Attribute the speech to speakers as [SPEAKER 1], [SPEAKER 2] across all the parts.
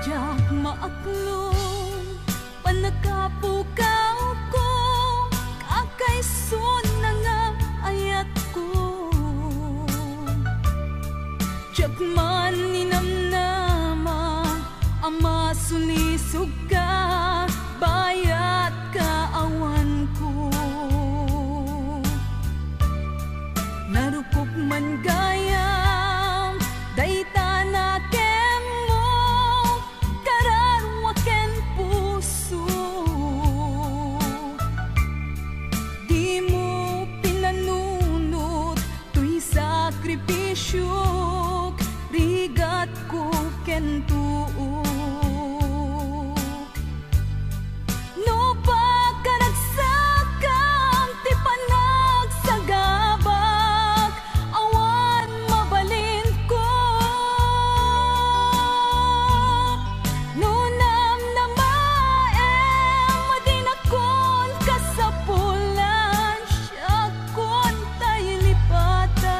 [SPEAKER 1] Diyak maaklong panakapukaw ko, kakaisun na nga ayat ko. Diyak man ninamnama ama sulisog ka, bayat kaawan ko. Narukop man gayam dayta na kemo, kararwaken puso. Di mo pinanunot tuy sakripisyo, rigat ko ken tuok. No pagkaragsakam ti panagsagabak, awan mabalin ko. No namnamaem madinakon kasapulan, siya kon tay lipatan.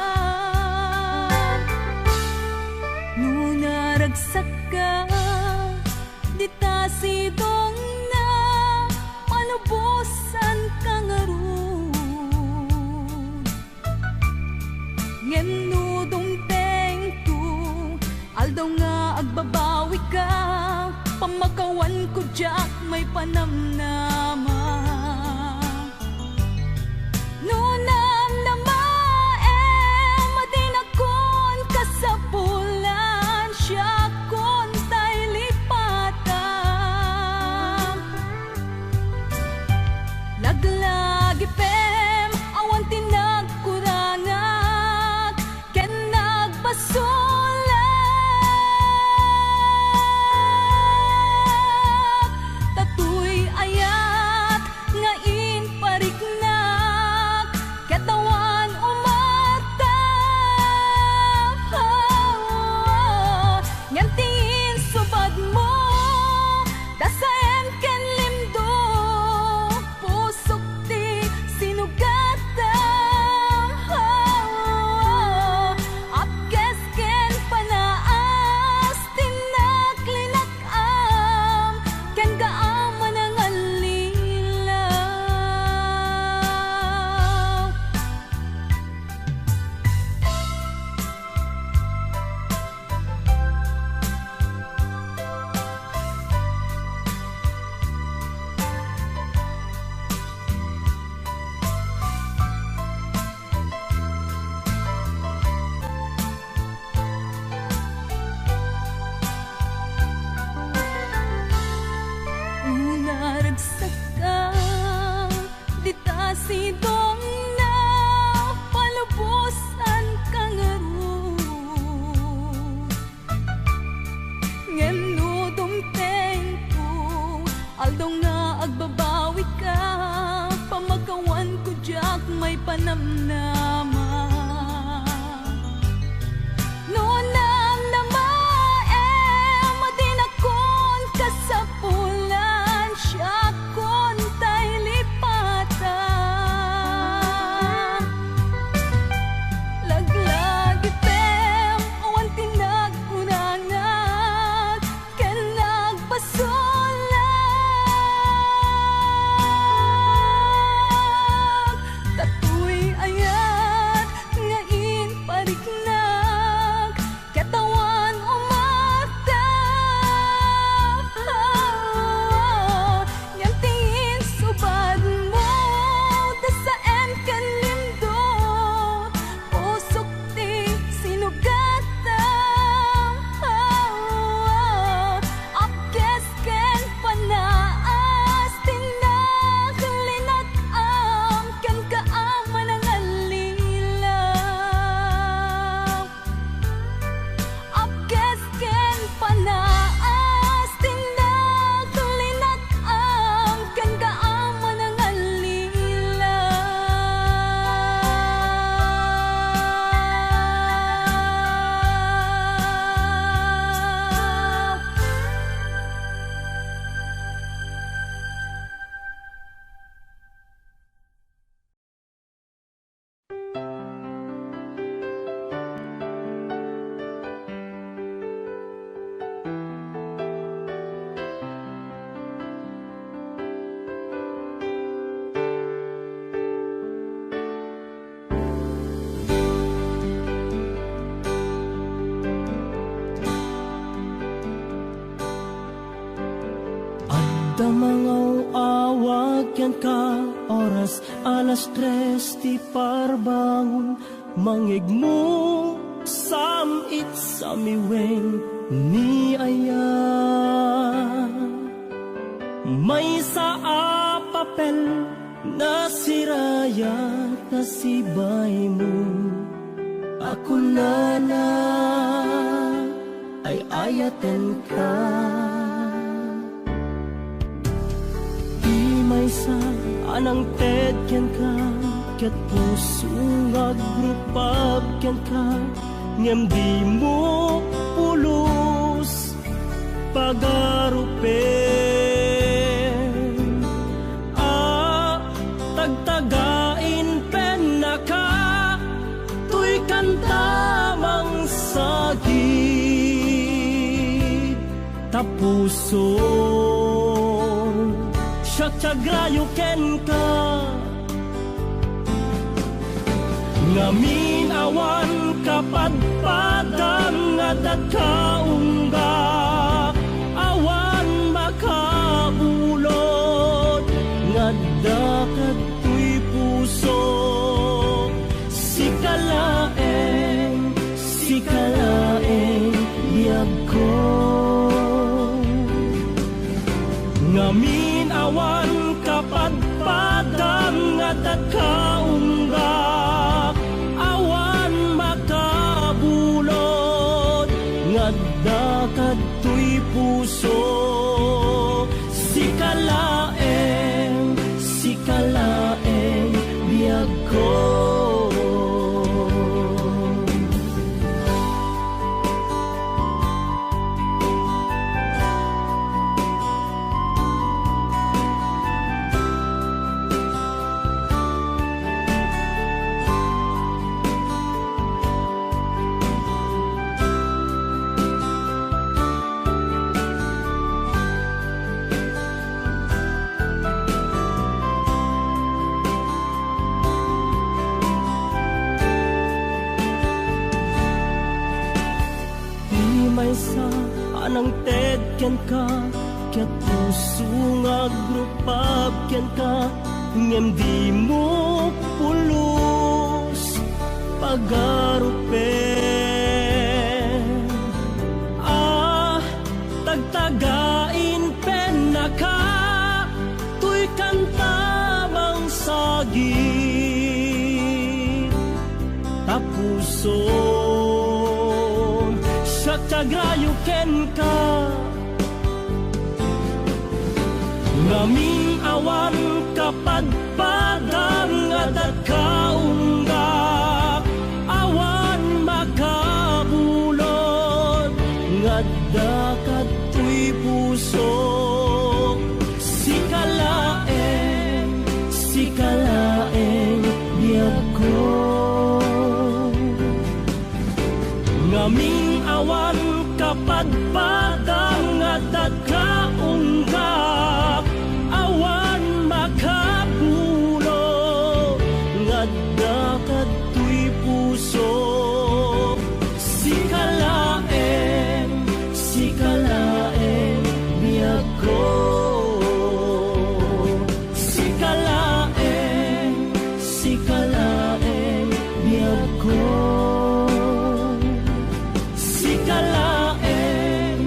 [SPEAKER 1] No naragsak ka, di ta sidong na palubusan ka nga ron. Ngem no dumteng tu, aldaw nga agbabawi ka, pamakawan ko diyak may panamnama. No namnamaem madinakon kasapulan, siya kon tay lipatan. Laglagi pem awan tinagkurangak, ken nagbasulak. Tatuy ayat nga inpariknak, katawan umatap. Ngem tingin subad mo, dasaem ken limdo, pusok ti sinugatam. Apkes ken panaas tinaklinakam, ken gaaman ang alilaw. Naragsak ka, di ta sidong na palubusan ka nga ron. Ngem no dumteng ko, aldaw nga agbabawi ka, pamakawan ko diyak may panamnama. No namnamaem madinakon kasapulan, siya kon tay lipatan. Laglagi pem awan tinagkunangak, ken nagbasulak. Tatuy ayat
[SPEAKER 2] Damangaw awag yan ka oras 3:00 ti parbangon mangigmo samit samiweng ni aya may sa papel na siraya na sibay mo ako na ay ayaten ka may sa anang ted ken ka ket puso agrupab ken ka ngem di mo pulos pagarupen tagtagain pen naka tuy kantamang sagit tapuso Syagrayo ken ka ngamin awan kapadpadang ngadat kaungga awan makabulot ngadakat tuy puso sikalaeng biyag ko ngamin awan kapadpadang ngadat kaungga awan makabulot ngadakat tuy puso sikalaeng biyag ko sa anang ted ken ka ket puso agrupab ken ka ngem di mo pulos pagarupen tagtagain pen naka tuy kantamang sagit tapuso Syagrayo ken ka ngamin awan kapadpadang ngadat kaungga awan makabulot ngadakat tuy puso sikalaeng biyag ko ngamin awan kapadpadang ngadat kaungga awan makabulot ngadakat tuy puso sikalaeng biyag ko sikalaeng biyag ko sikalaeng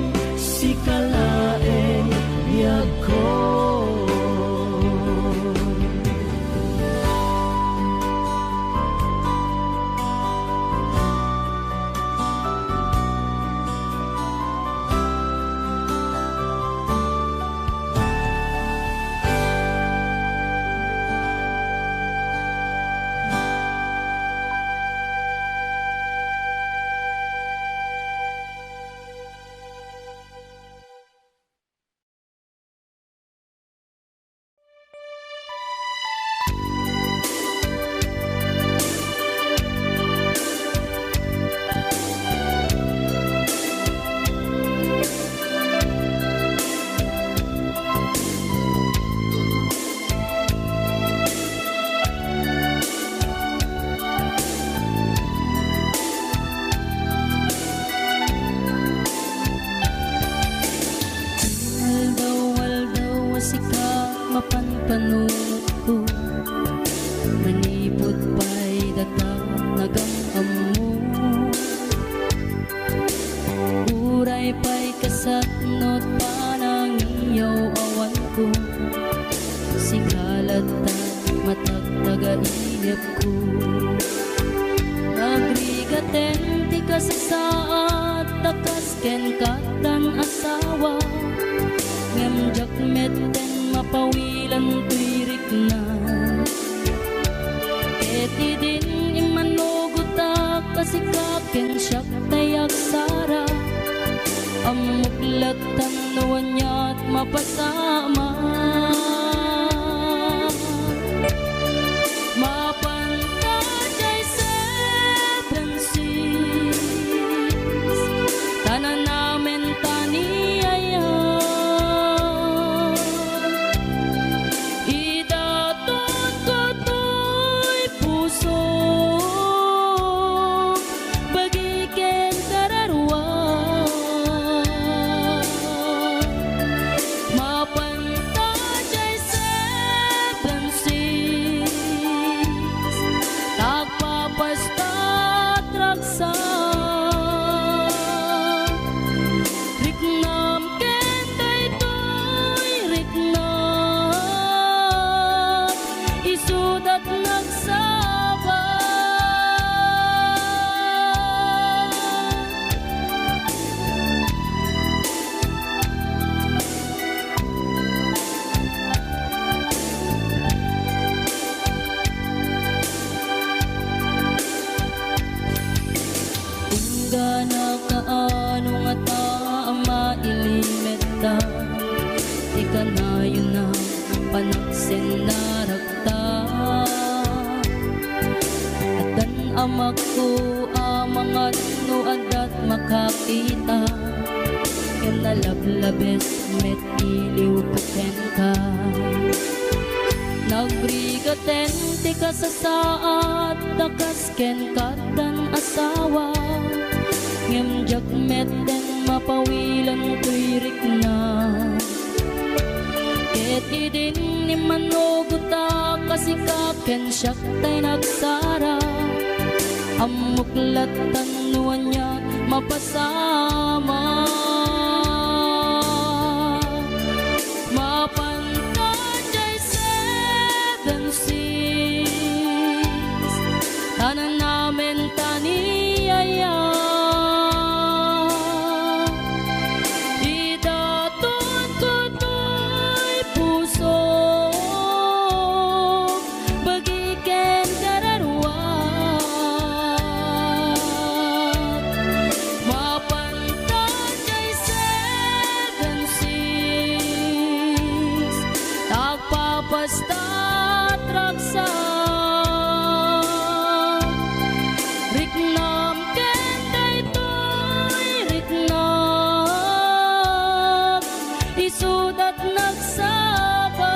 [SPEAKER 1] satnot panang iyaw awan ko sikalat ta matagtagailip ko nagrigaten ti kasasaat takas ken katan asawa ngamjak metten mapawilan tuirik na eti din imanugutak kasikaken siyak tayak sara amuklatan nawan niya't mapasama mapantajay seven seas tanan namin taniyaya idaton ko to'y puso bagiken kararwa mapantajay seven seas tagpapastat raksa riknam ken daytoy riknam isudat nagsaba Tunggana kaano nga taama ilimeta ika na yun na panaksin na rakta at dan amak ko amangan no adat makakita ken nalablabes met iliw ko ken ka nagrigaten ti kasasaat takas ken katan asawa ngemjak metten mapawilan tuirik na ket idin ni manuguta kasikaken siyak tay nagsara amuklatan nuwan niya mapasama mapantajay seven seas tanan namin taniyaya idaton ko to'y puso bagiken kararwa mapantajay seven seas tagpapastat raksa riknam ken daytoy riknam isudat nagsaba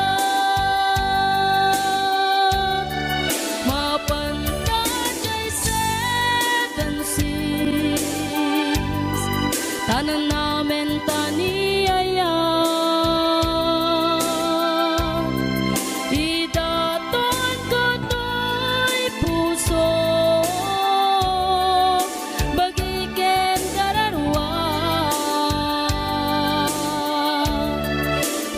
[SPEAKER 1] mapantajay seven seas tanan namin taniyaya idaton ko to'y puso bagiken kararwa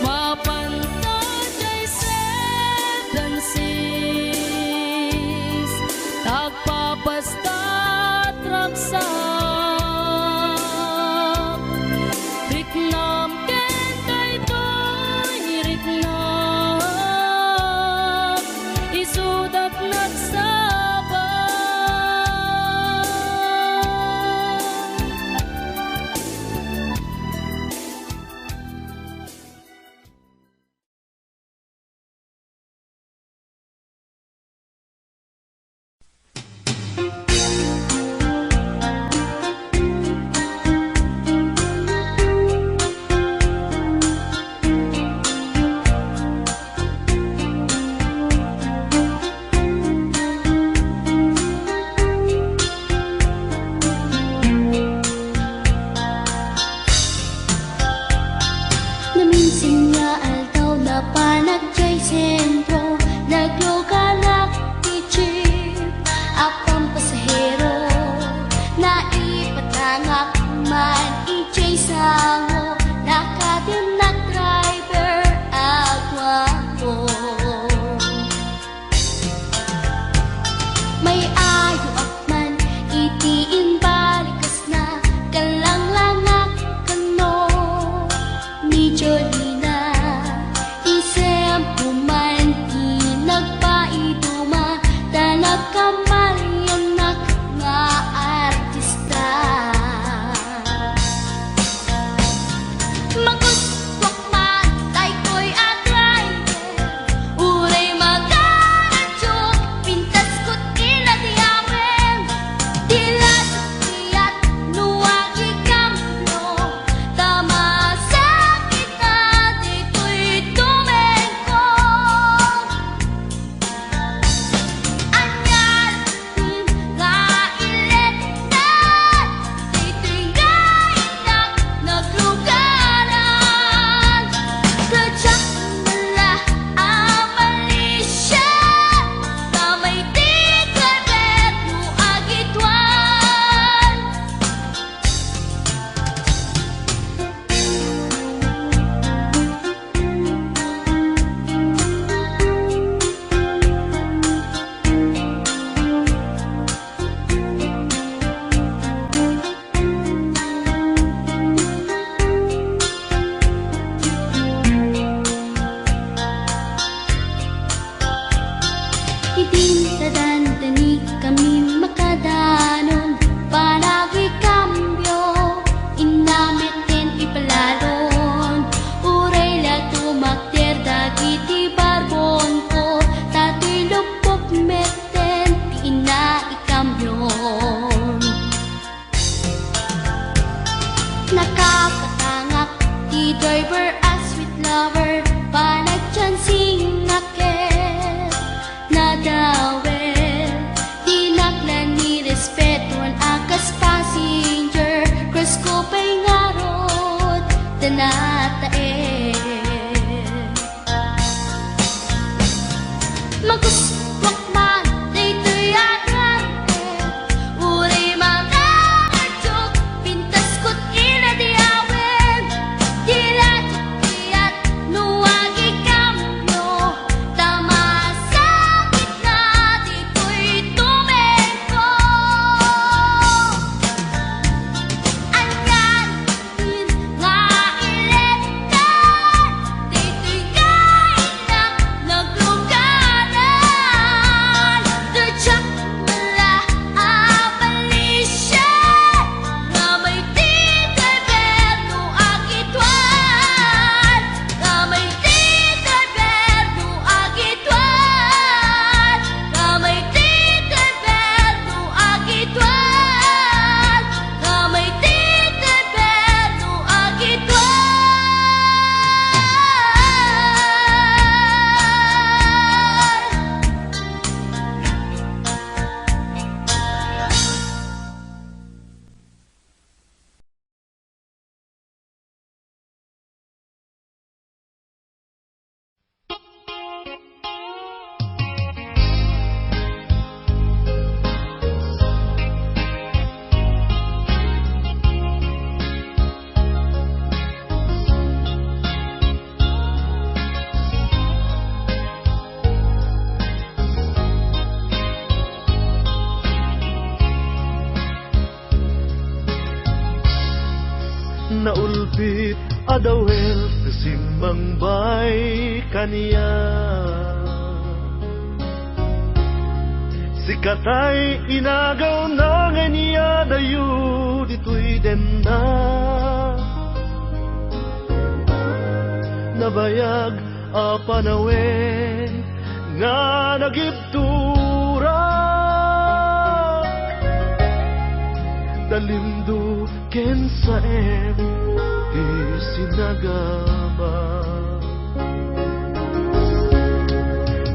[SPEAKER 1] mapantajay seven seas tagpapastat raksa riknam ken daytoy riknam isudat nagsaba man ijay sango
[SPEAKER 3] Forever a sweet lover, panagchansing nakit nadawel, dinaklan ni respetuan akas passenger, cross ko pa'y ngarot, tanatae. Maguswak man, daytoy agante, uri mga artog, pintas ko't inadiawen, dilat-diat, nuwagi kamyo, tamasakit na dito'y tumeko. Anyan, din nga iletan, dito'y kain na naglugaran, Dudyak mala abalisya, nga may tito'y berno agitwan, nga may tito'y berno agitwan, nga may tito'y berno agitwan, nga may tito'y berno agitwan.
[SPEAKER 2] Naulbit adawel kasimbang bay kaniya, sikatay inagaw na nga niya dayo dito'y denda, nabayag a panawen nga nagibtura, dalimdo ken sa di sinagama,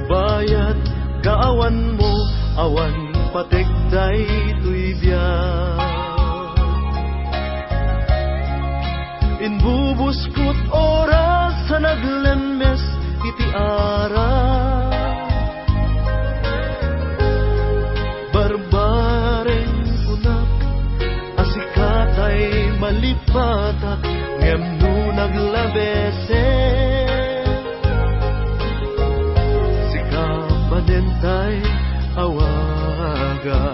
[SPEAKER 2] bayat kaawan mo awan pategday tuy biyak, inbubuskot oras sa naglemes iti ara, barbareng unak asikatay malipatak ngem no naglabese, sikapanentay awaga,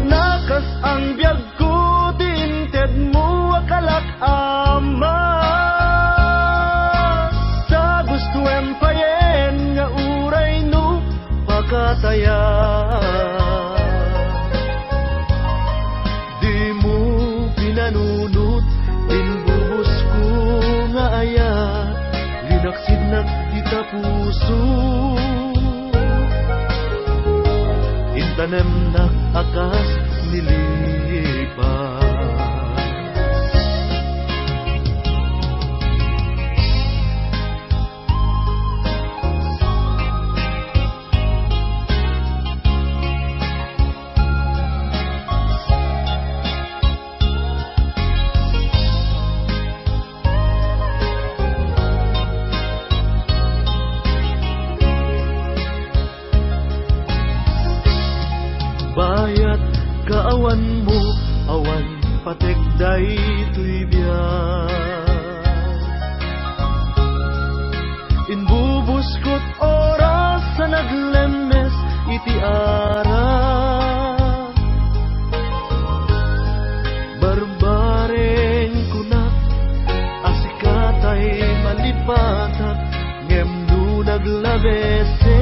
[SPEAKER 2] nakas ang biyag ko tinted mo akalak ama, sa gusto empayen nga uray no pakataya, di mo pinanunot inbubos ko nga aya, linaksid na kita puso, intanem na akas nilipas. Bayat kaawan mo awan pategday tuy biyak, inbubuskot oras sa naglemes iti ara, barbareng kunak asikatay malipatak ngem no naglabese,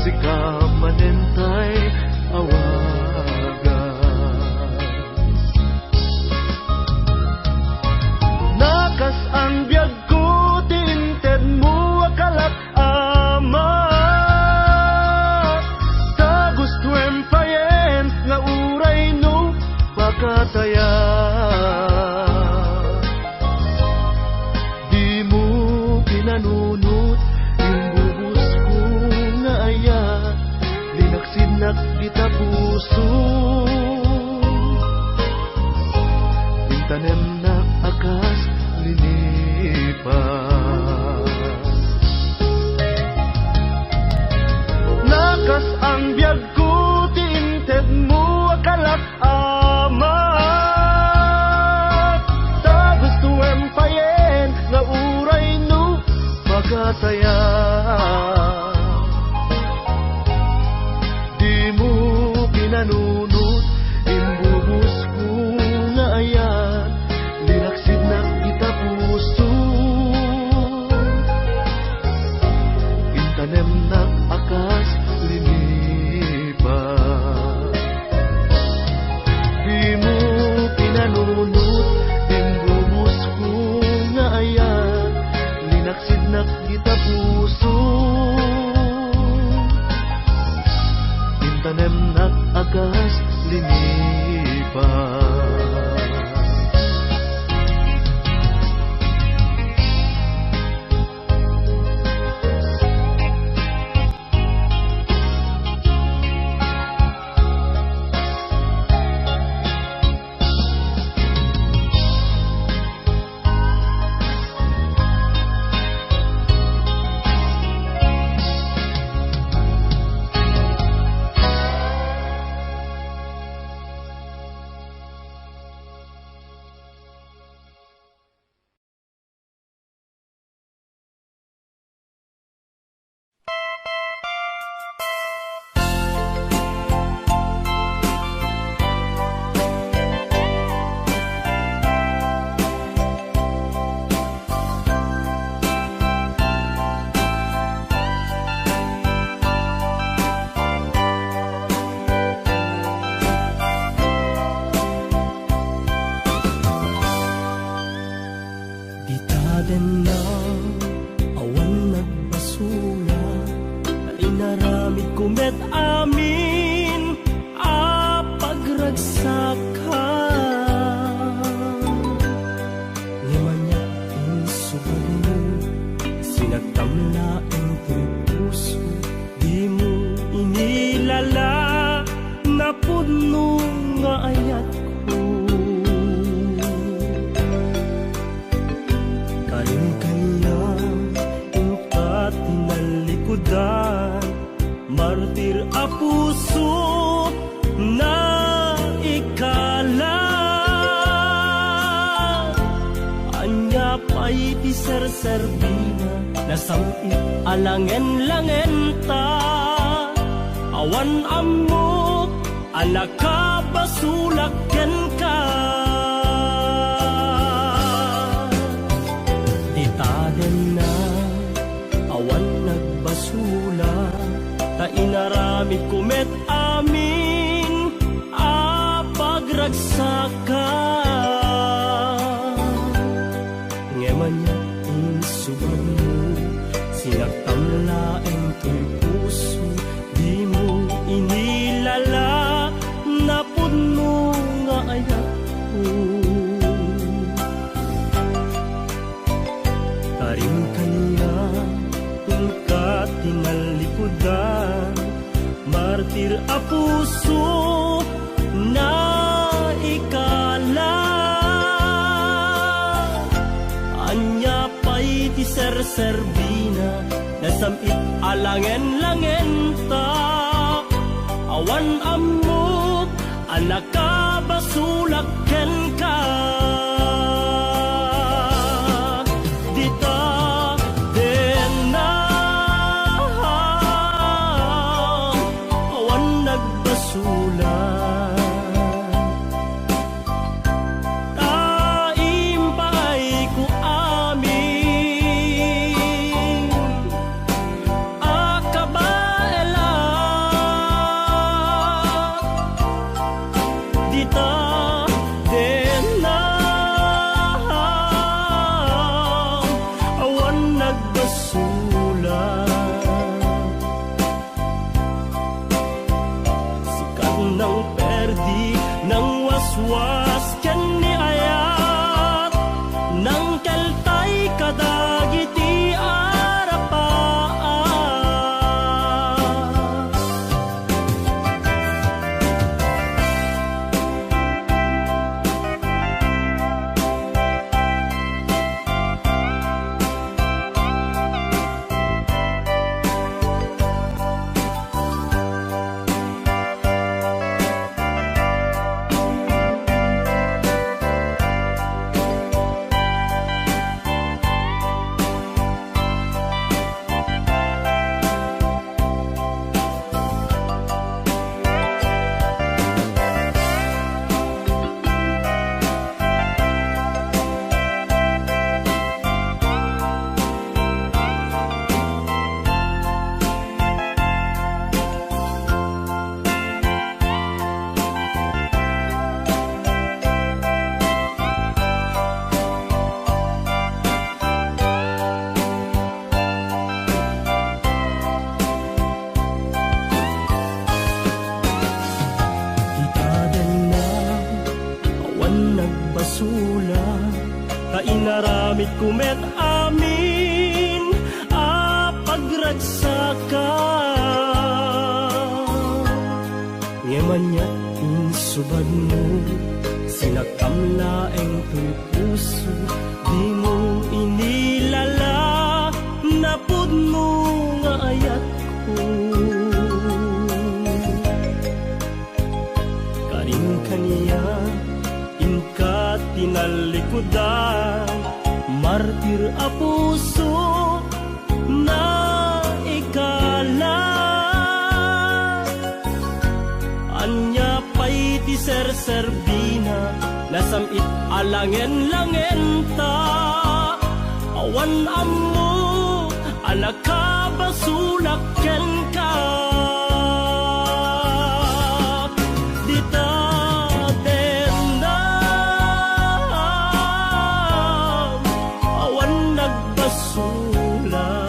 [SPEAKER 2] sikamanentay awaga, tanem na akas linipas. Nakas ang biyag ko tiinted mo akalak amat. Ta gusto empayen nga uray no magataya. Di mo pinanunot imbubus ko nga ayan linaksid na kita puso. Intanem na akas linipas. Di mo pinanunot imbubus ko nga ayan linaksid na kita puso. Intanem na akas linipas.
[SPEAKER 4] Ditaden na awan nagbasula na inaramid kumet amin a pagragsakan. Ngimanya insubad mo sinagtamla ang puso. Di mo inilala na puno nga ayat ko. Martir a puso na ikala. Anya pa'y ti serserbina nasamit alangen-langen ta. Awan amok alaka basulaken ka. Ditaden na awan nagbasula ta inaramid kumet amin a pagragsakan. Ngemanya insubad mo sinagtamla ang tuy puso. Di mo inilala na puno nga ayat ko. Tarim kanya ka tinalikudan. Martir a puso na ikala. Anya pa'y ti serserbina nasamit alangen-langen ta. Awan amok alaka basulaken ka. Dita damit kumet amin pagragsaka ngemanyat insubad mo sinakamlaeng to'y puso di mo inilala napud mo nga ayat ko karing kaniya inka tinalikudan martir a puso na ikala anya pa'y ti serserbina nasamit alangen-langen ta awan ammo anak ka basulak ken ka dita awan nagbasulat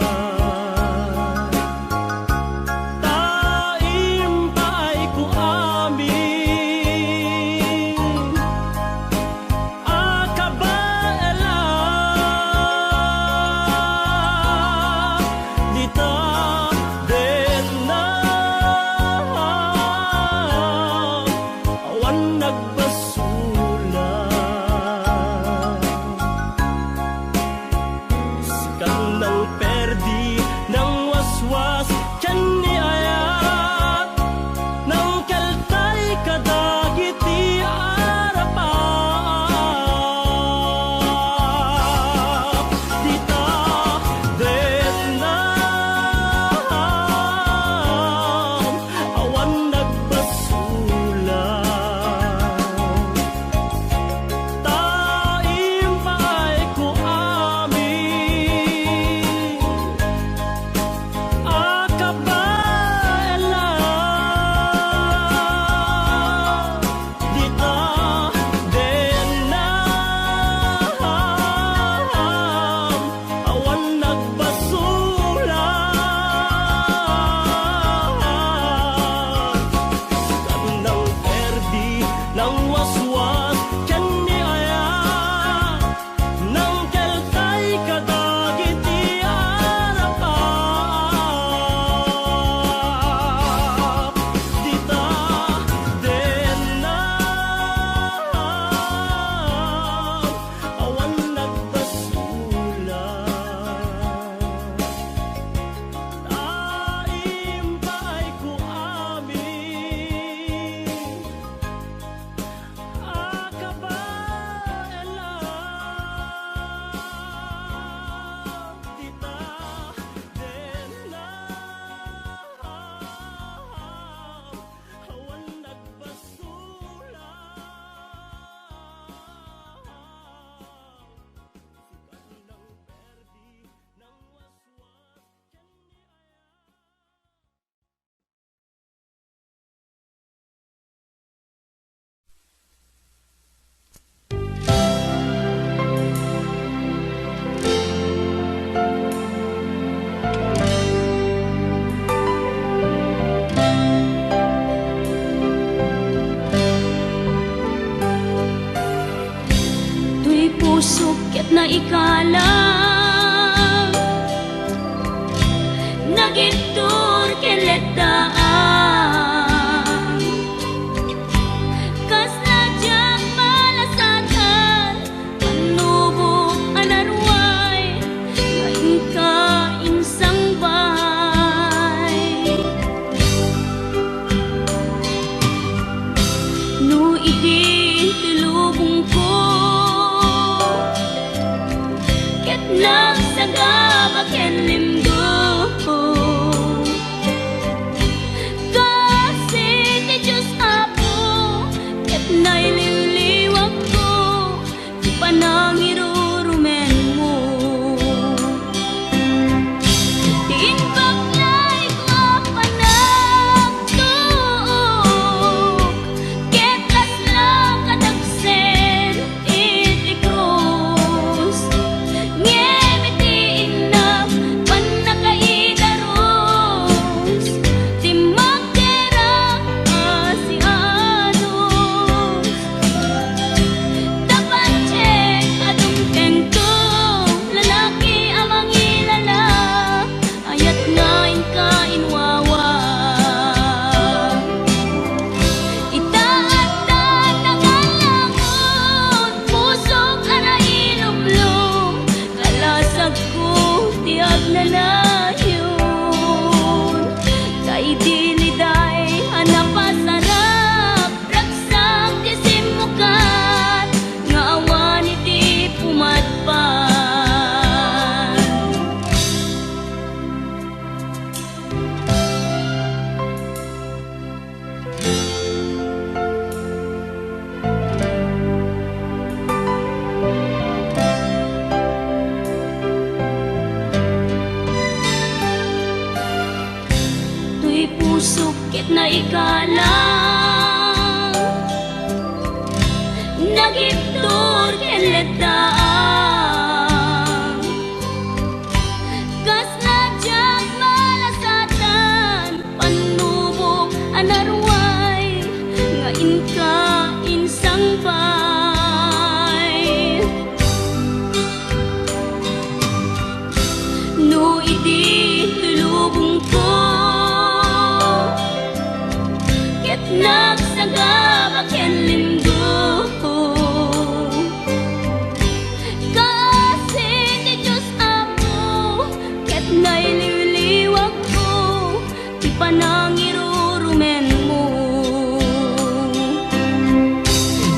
[SPEAKER 1] Sukit na ikala nagitur keletaan kas najang malasatan panubo anarway ngayon ka insang bahay no idi tilubong ko Tuy pusok ket na ikalang nagiptor ken letang kas nadyag malasatan panubok anarway nga inka insang bay no iti tulubong ko ket nagsagabak ken lindo kasi ti Diyos Apo ket naililiwag ko ti panangirurumen mo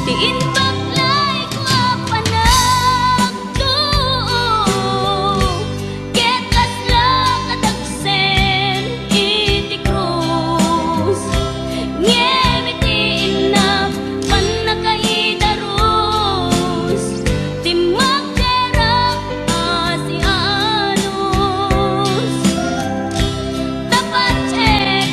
[SPEAKER 1] ti inbaklay ko a panagtuo ket kasla katagsen iti krus ngem iti inap panakaidarus ti magderang asianos tapat check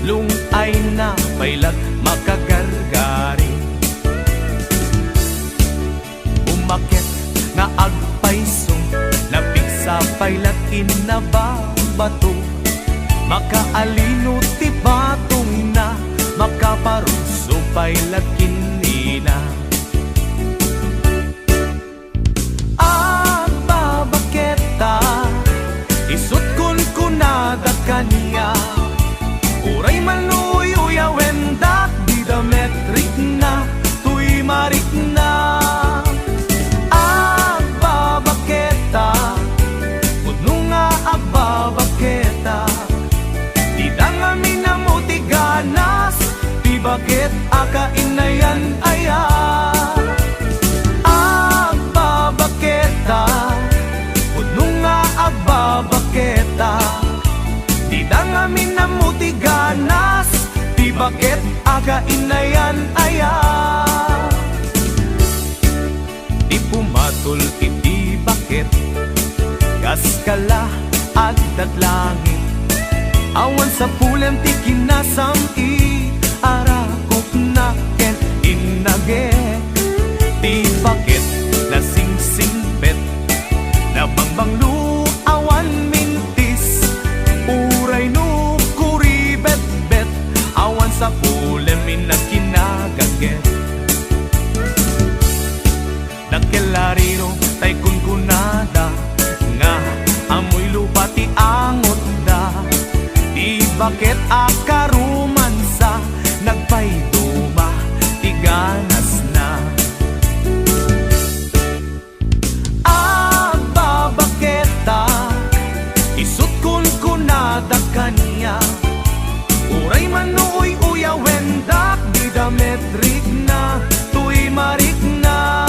[SPEAKER 5] lungay na pailag makagargari. Umakit nga agpaisong lapig sa pailag inababato. Makaalino ti batong na makaparunso pailag kinina. Babaketa isut kun kunada kaniya. Uray maluy uyawendak di dametrik na tuy marik na. Babaketa kuno nga babaketa di dangami na mutiganas di bakit akainayan aya. Babaketa kuno nga babaketa di dangami na mutiganas di bakit akainayan aya. Di pumatul iti bakit kaskala agdat langit. Awan sa pulam ti kinasam i arakok na ken inage. Di bakit nasingsingpet na bangbanglu awan mintis. Uray no kuribet-bet awan sa pulam inakinagaget. Nagkelarino tay kunkunada nga amoy lupa ti angot da. Di bakit akarumansa nagpayduma ti ganas na. Babaketa isut kun kunada kaniya. Uray manuoy uyawendak di dametrik na tuy marik na.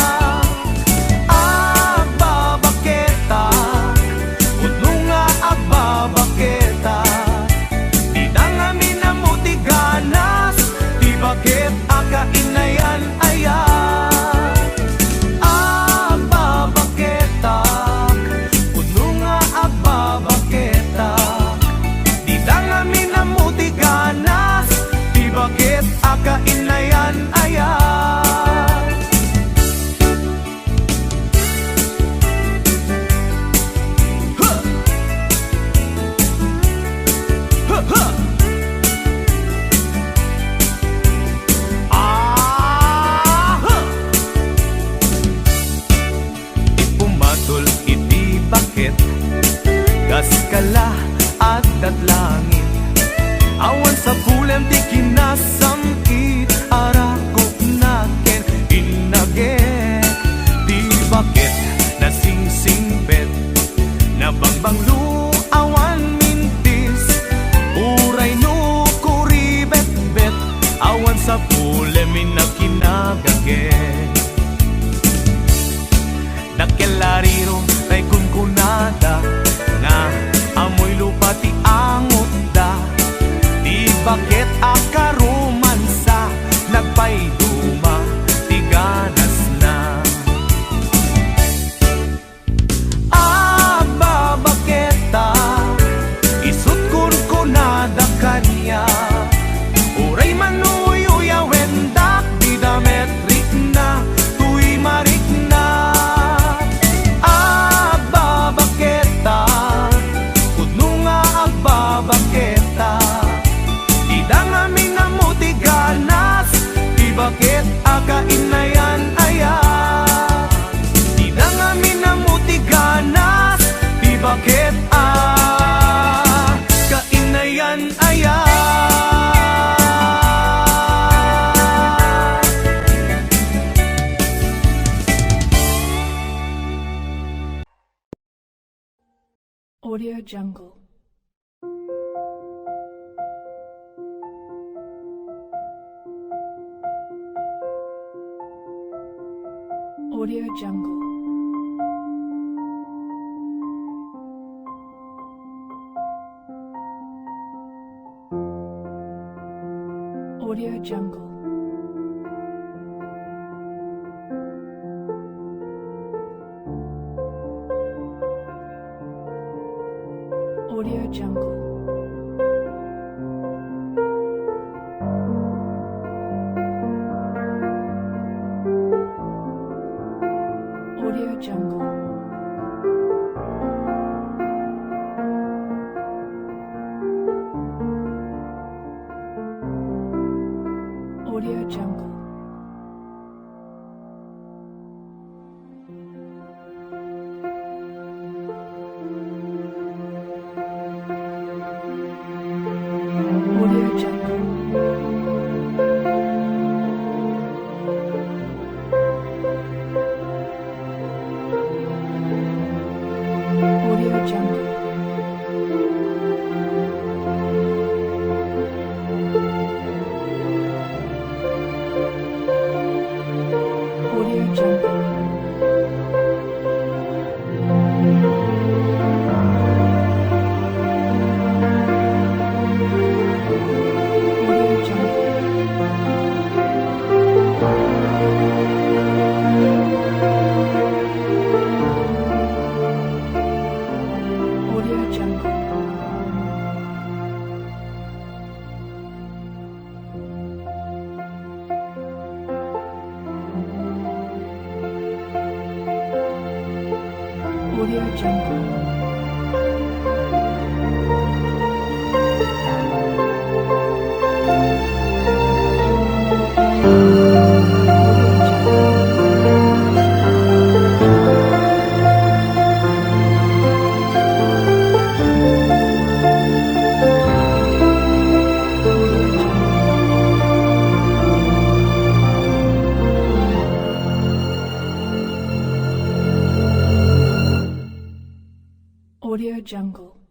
[SPEAKER 5] Babaketa kuno nga babaketa di dangami na mutiganas di bakit akainayan aya. Babaketa kuno nga babaketa di dangami na mutiganas di bakit akainayan aya. Ipumatol iti bakit kaskala agdat langit. Awan sa pulam ti kinasam it arakok na ken inage. Di bakit nasingsingpet na bangbanglu awan mintis. Uray no kuribet-bet awan sa pulam inakinagaget. Nagkelariro tay kunkunada nga amoy lupa ti angot da. Di bakit akarumansa nagpayduma ti ganas na. Babaketa isut kun kunada kaniya. Uray manuy uyawendak di dametrik na tuy marik na. Babaketa kuno nga babaketa di dangami na mutiganas di bakit akainayan aya. Di dangami na mutiganas di bakit akainayan aya.
[SPEAKER 1] Audio Jungle. Audio Jungle. Audio Jungle. Audio Jungle.
[SPEAKER 6] Audio Jungle. Audio Jungle. Audio Jungle. Audio Jungle. Audio Jungle. Audio Jungle. Audio Jungle. Audio Jungle.